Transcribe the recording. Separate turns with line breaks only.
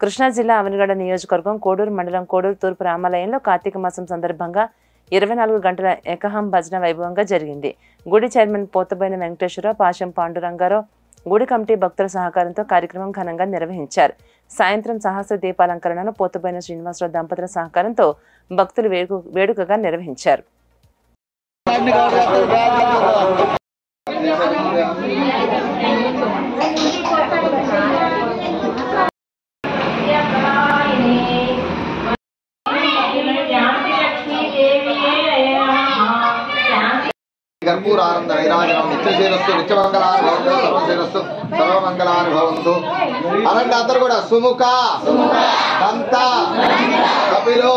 కృష్ణా జిల్లా అవనిగడ్డ నియోజకవర్గం కోడూరు మండలం కోడూరు తూర్పు రామాలయంలో కార్తీక మాసం సందర్భంగా 24 గంటల ఏకహం భజన వైభవంగా జరిగింది. గుడి చైర్మన్ పోతబోయిన వెంకటేశ్వరరావు, పాశం పాండురంగారావు, గుడి కమిటీ భక్తుల సహకారంతో కార్యక్రమం ఘనంగా నిర్వహించారు. సాయంత్రం సహస్ర దీపాలంకరణను పోతబోయిన శ్రీనివాసరావు దంపతుల సహకారంతో భక్తులు వేడుకగా నిర్వహించారు.
कर्पूरानंद विराजनम नित्यशीरस्तु नित्यमंगलानुभवन्तु सर्वमंगलानुभवन्तु अनंत अंदर सुमुख दंत कपिलो